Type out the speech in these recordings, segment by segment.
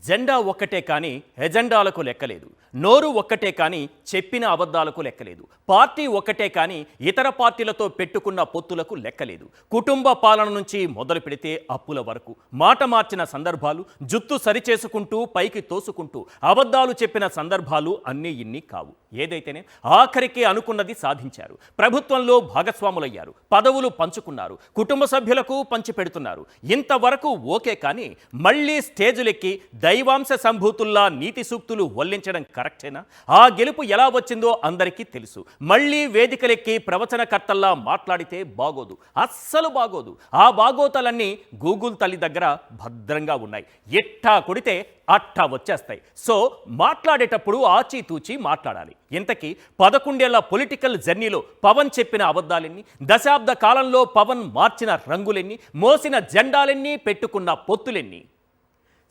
జెండా ఒక్కటే కానీ ఎజెండాలకు లెక్కలేదు. నోరు ఒక్కటే కానీ చెప్పిన అబద్ధాలకు లెక్కలేదు. పార్టీ ఒక్కటే కానీ ఇతర పార్టీలతో పెట్టుకున్న పొత్తులకు లెక్కలేదు. కుటుంబ పాలన నుంచి మొదలు పెడితే అప్పుల వరకు మాట మార్చిన సందర్భాలు, జుత్తు సరిచేసుకుంటూ పైకి తోసుకుంటూ అబద్ధాలు చెప్పిన సందర్భాలు అన్నీ ఇన్ని కావు. ఏదైతేనే ఆఖరికి అనుకున్నది సాధించారు. ప్రభుత్వంలో భాగస్వాములయ్యారు, పదవులు పంచుకున్నారు, కుటుంబ సభ్యులకు పంచిపెడుతున్నారు. ఇంతవరకు ఓకే కానీ మళ్ళీ స్టేజులెక్కి దైవాంశ సంభూతుల్లా నీతి సూక్తులు వల్లించడం కరెక్టేనా? ఆ గెలుపు ఎలా వచ్చిందో అందరికీ తెలుసు. మళ్ళీ వేదికలెక్కి ప్రవచనకర్తల్లా మాట్లాడితే బాగోదు, అస్సలు బాగోదు. ఆ బాగోతలన్నీ గూగుల్ తల్లి దగ్గర భద్రంగా ఉన్నాయి. ఎట్టా కొడితే అట్టా వచ్చేస్తాయి. సో మాట్లాడేటప్పుడు ఆచితూచి మాట్లాడాలి. ఇంతకీ 11 ఏళ్ల పొలిటికల్ జర్నీలో పవన్ చెప్పిన అబద్ధాలెన్ని, దశాబ్ద కాలంలో పవన్ మార్చిన రంగులెన్ని, మోసిన జెండాలెన్ని, పెట్టుకున్న పొత్తులెన్ని?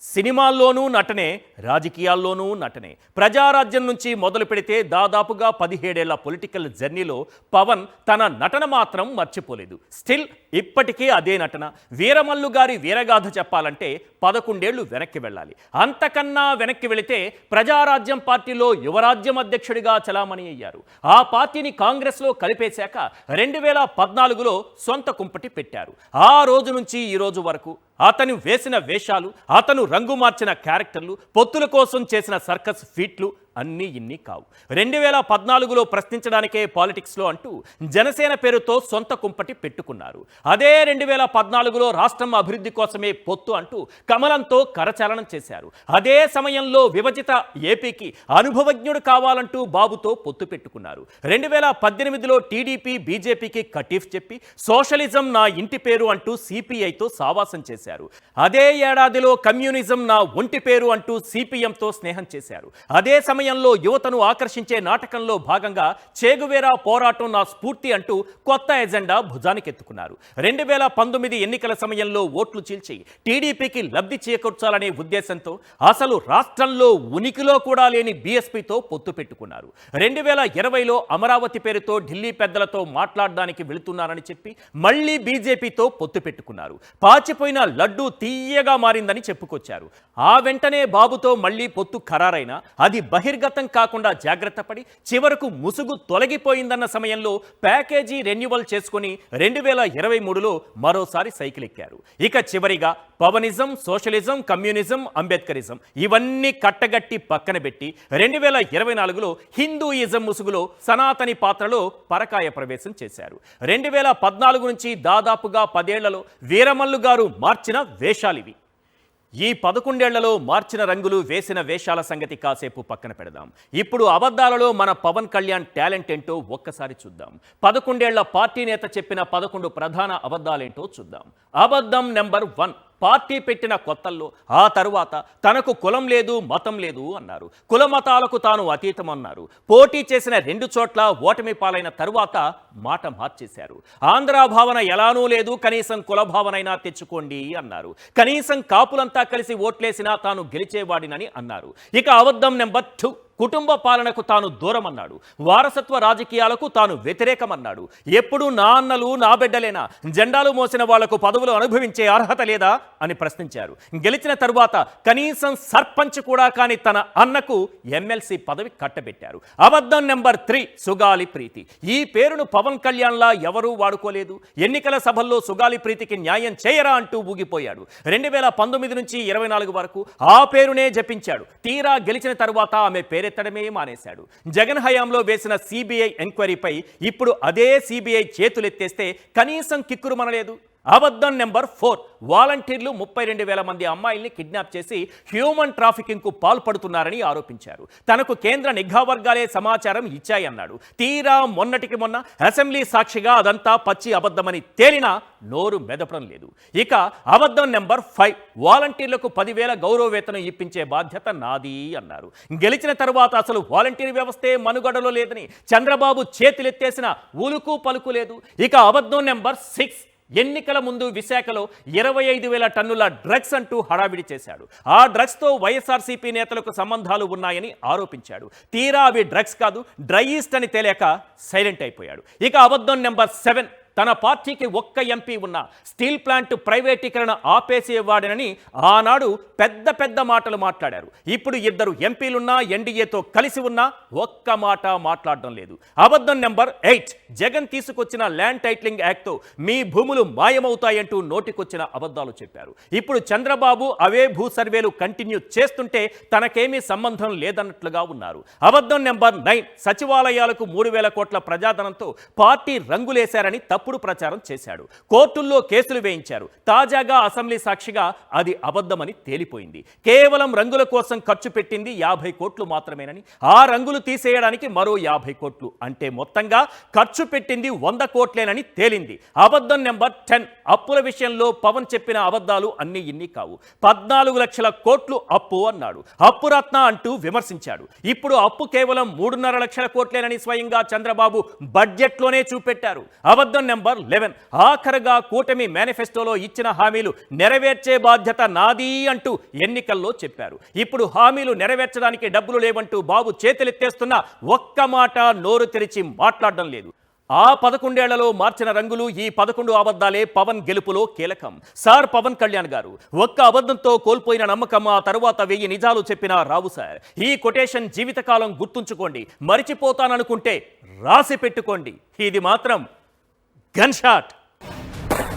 సినిమాల్లోనూ నటనే, రాజకీయాల్లోనూ నటనే. ప్రజారాజ్యం నుంచి మొదలు పెడితే దాదాపుగా 17 ఏళ్ల పొలిటికల్ జర్నీలో పవన్ తన నటన మాత్రం మర్చిపోలేదు. స్టిల్ ఇప్పటికీ అదే నటన. వీరమల్లు గారి వీరగాథ చెప్పాలంటే 11 ఏళ్లు వెనక్కి వెళ్ళాలి. అంతకన్నా వెనక్కి వెళితే ప్రజారాజ్యం పార్టీలో యువరాజ్యం అధ్యక్షుడిగా చలామణి అయ్యారు. ఆ పార్టీని కాంగ్రెస్లో కలిపేశాక 2014లో సొంత కుంపటి పెట్టారు. ఆ రోజు నుంచి ఈ రోజు వరకు అతను వేసిన వేషాలు, అతను రంగు మార్చిన క్యారెక్టర్లు, పొత్తుల కోసం చేసిన సర్కస్ ఫీట్లు అన్నీ ఇన్ని కావు. 2014లో ప్రశ్నించడానికే పాలిటిక్స్లో అంటూ జనసేన పేరుతో సొంత కుంపటి పెట్టుకున్నారు. అదే 2014లో రాష్ట్రం అభివృద్ధి కోసమే పొత్తు అంటూ కమలంతో కరచాలనం చేశారు. అదే సమయంలో విభజిత ఏపీకి అనుభవజ్ఞుడు కావాలంటూ బాబుతో పొత్తు పెట్టుకున్నారు. 2018లో టీడీపీ బీజేపీకి కటీఫ్ చెప్పి సోషలిజం నా ఇంటి పేరు అంటూ సిపిఐతో సావాసం చేశారు. అదే ఏడాదిలో కమ్యూనిజం నా ఒంటి పేరు అంటూ సిపిఎంతో స్నేహం చేశారు. అదే సమయంలో యువతను ఆకర్షించే నాటకంలో భాగంగా చేగువేరా పోరాటం నా స్ఫూర్తి అంటూ కొత్త ఎజెండా భుజానికెత్తుకున్నారు. 2019 ఎన్నికల సమయంలో ఓట్లు చీల్చి టీడీపీకి లబ్ధి చేకూర్చాలనే ఉద్దేశంతో అసలు రాష్ట్రంలో ఉనికిలో కూడా లేని బీఎస్పీతో పొత్తు పెట్టుకున్నారు. 2020లో అమరావతి పేరుతో ఢిల్లీ పెద్దలతో మాట్లాడడానికి వెళుతున్నారని చెప్పి మళ్లీ బీజేపీతో పొత్తు పెట్టుకున్నారు. పాచిపోయిన లడ్డూ తీయగా మారిందని చెప్పుకొచ్చారు. ఆ వెంటనే బాబుతో మళ్లీ పొత్తు ఖరారైనా అది బహిర్గతం కాకుండా జాగ్రత్త పడి చివరకు ముసుగు తొలగిపోయిందన్న సమయంలో ప్యాకేజీ రెన్యువల్ చేసుకుని 2023లో మరోసారి సైకిల్ ఎక్కారు. ఇక చివరిగా పవనిజం, సోషలిజం, కమ్యూనిజం, అంబేద్కరిజం ఇవన్నీ కట్టగట్టి పక్కన పెట్టి 2024లో హిందూయిజం ముసుగులో సనాతని పాత్రలో పరకాయ ప్రవేశం చేశారు. 2014 నుంచి దాదాపుగా 10 ఏళ్లలో వీరమల్లు గారు మార్చిన వేషాలివి. ఈ 11 ఏళ్లలో మార్చిన రంగులు, వేసిన వేషాల సంగతి కాసేపు పక్కన పెడదాం. ఇప్పుడు అబద్ధాలలో మన పవన్ కళ్యాణ్ టాలెంట్ ఏంటో ఒక్కసారి చూద్దాం. 11 ఏళ్ల పార్టీ నేత చెప్పిన 11 ప్రధాన అబద్ధాలేంటో చూద్దాం. అబద్ధం నెంబర్ 1, పార్టీ పెట్టిన కొత్తల్లో ఆ తరువాత తనకు కులం లేదు, మతం లేదు అన్నారు. కుల మతాలకు తాను అతీతం అన్నారు. పోటీ చేసిన 2 చోట్ల ఓటమి పాలైన తరువాత మాట మార్చేశారు. ఆంధ్ర భావన ఎలానూ లేదు, కనీసం కుల భావనైనా తెచ్చుకోండి అన్నారు. కనీసం కాపులంతా కలిసి ఓట్లేసినా తాను గెలిచేవాడినని అన్నారు. ఇక అబద్ధం నెంబర్ 2, కుటుంబ పాలనకు తాను దూరం అన్నాడు. వారసత్వ రాజకీయాలకు తాను వ్యతిరేకమన్నాడు. ఎప్పుడు నా అన్నలు నా బిడ్డలేనా, జెండాలు మోసిన వాళ్లకు పదవులు అనుభవించే అర్హత లేదా అని ప్రశ్నించారు. గెలిచిన తరువాత కనీసం సర్పంచ్ కూడా కాని తన అన్నకు ఎమ్మెల్సీ పదవి కట్టబెట్టారు. అబద్ధం నెంబర్ 3, సుగాలి ప్రీతి. ఈ పేరును పవన్ కళ్యాణ్లా ఎవరూ వాడుకోలేదు. ఎన్నికల సభల్లో సుగాలి ప్రీతికి న్యాయం చేయరా అంటూ ఊగిపోయాడు. 2019 నుంచి 24 వరకు ఆ పేరునే జపించాడు. తీరా గెలిచిన తరువాత ఆమె ఎత్తడమే మానేశాడు. జగన్ హయాంలో వేసిన సిబిఐ ఎంక్వైరీపై ఇప్పుడు అదే సిబిఐ చేతులెత్తేస్తే కనీసం కిక్కురు మనలేదు. అబద్ధం నెంబర్ 4, వాలంటీర్లు 32,000 మంది అమ్మాయిల్ని కిడ్నాప్ చేసి హ్యూమన్ ట్రాఫికింగ్కు పాల్పడుతున్నారని ఆరోపించారు. తనకు కేంద్ర నిఘా వర్గాలే సమాచారం ఇచ్చాయన్నాడు. తీరా మొన్నటికి మొన్న అసెంబ్లీ సాక్షిగా అదంతా పచ్చి అబద్ధమని తేలినా నోరు మెదపడం లేదు. ఇక అబద్ధం నెంబర్ 5, వాలంటీర్లకు 10,000 గౌరవ వేతనం ఇప్పించే బాధ్యత నాది అన్నారు. గెలిచిన తరువాత అసలు వాలంటీర్ వ్యవస్థే మనుగడలో లేదని చంద్రబాబు చేతులెత్తేసిన ఉలుకు పలుకు లేదు. ఇక అబద్ధం నెంబర్ 6, ఎన్నికల ముందు విశాఖలో 25,000 టన్నుల డ్రగ్స్ అంటూ హడావిడి చేశాడు. ఆ డ్రగ్స్తో వైఎస్ఆర్సీపీ నేతలకు సంబంధాలు ఉన్నాయని ఆరోపించాడు. తీరా అవి డ్రగ్స్ కాదు, డ్రై ఈస్ట్ అని తేలేక సైలెంట్ అయిపోయాడు. ఇక అబద్ధం నెంబర్ 7, తన పార్టీకి ఒక్క ఎంపీ ఉన్న స్టీల్ ప్లాంట్ ప్రైవేటీకరణ ఆపేసేవాడనని ఆనాడు పెద్ద పెద్ద మాటలు మాట్లాడారు. ఇప్పుడు ఇద్దరు ఎంపీలున్నా ఎన్డీఏతో కలిసి ఉన్నా ఒక్క మాట మాట్లాడడం లేదు. అబద్ధం నెంబర్ 8, జగన్ తీసుకొచ్చిన ల్యాండ్ టైటిలింగ్ యాక్ట్తో మీ భూములు మాయమవుతాయంటూ నోటికొచ్చిన అబద్ధాలు చెప్పారు. ఇప్పుడు చంద్రబాబు అవే భూ సర్వేలు కంటిన్యూ చేస్తుంటే తనకేమీ సంబంధం లేదన్నట్లుగా ఉన్నారు. అబద్ధం నెంబర్ 9, సచివాలయాలకు 3,000 కోట్ల ప్రజాధనంతో పార్టీ రంగులేశారని తప్పుడు ప్రచారం చేశాడు. కోర్టుల్లో కేసులు వేయించారు. తాజాగా అసెంబ్లీ సాక్షిగా అది అబద్ధమని తేలిపోయింది. కేవలం రంగుల కోసం ఖర్చు పెట్టింది 50 కోట్లు మాత్రమేనని, ఆ రంగులు తీసేయడానికి మరో 50 కోట్లు, అంటే మొత్తంగా ఖర్చు పెట్టింది 100 కోట్లేనని తేలింది. అబద్ధం నెంబర్ 10, అప్పుల విషయంలో పవన్ చెప్పిన అబద్ధాలు అన్ని ఇన్ని కావు. 14 లక్షల కోట్లు అప్పు అన్నాడు. అప్పురత్న అంటూ విమర్శించాడు. ఇప్పుడు అప్పు కేవలం 3.5 లక్షల కోట్లేనని స్వయంగా చంద్రబాబు బడ్జెట్లోనే చూపెట్టారు. అబద్ధం నెంబర్ 11, ఆఖరుగా కూటమి మేనిఫెస్టోలో ఇచ్చిన హామీలు నెరవేర్చే బాధ్యత నాది అంటూ ఎన్నికల్లో చెప్పారు. ఇప్పుడు హామీలు నెరవేర్చడానికి డబ్బులు లేవంటూ బాబు చేతులెత్తేస్తున్న ఒక్క మాట నోరు తెరిచి మాట్లాడడం లేదు. ఆ 11 ఏళ్లలో మార్చిన రంగులు ఈ 11 అబద్ధాలే పవన్ గెలుపులో కీలకం. సార్ పవన్ కళ్యాణ్ గారు, ఒక్క అబద్ధంతో కోల్పోయిన నమ్మకం ఆ తరువాత 1000 నిజాలు చెప్పినా రావు సార్. ఈ కొటేషన్ జీవితకాలం గుర్తుంచుకోండి. మరిచిపోతాననుకుంటే రాసి పెట్టుకోండి. ఇది మాత్రం గన్ షాట్.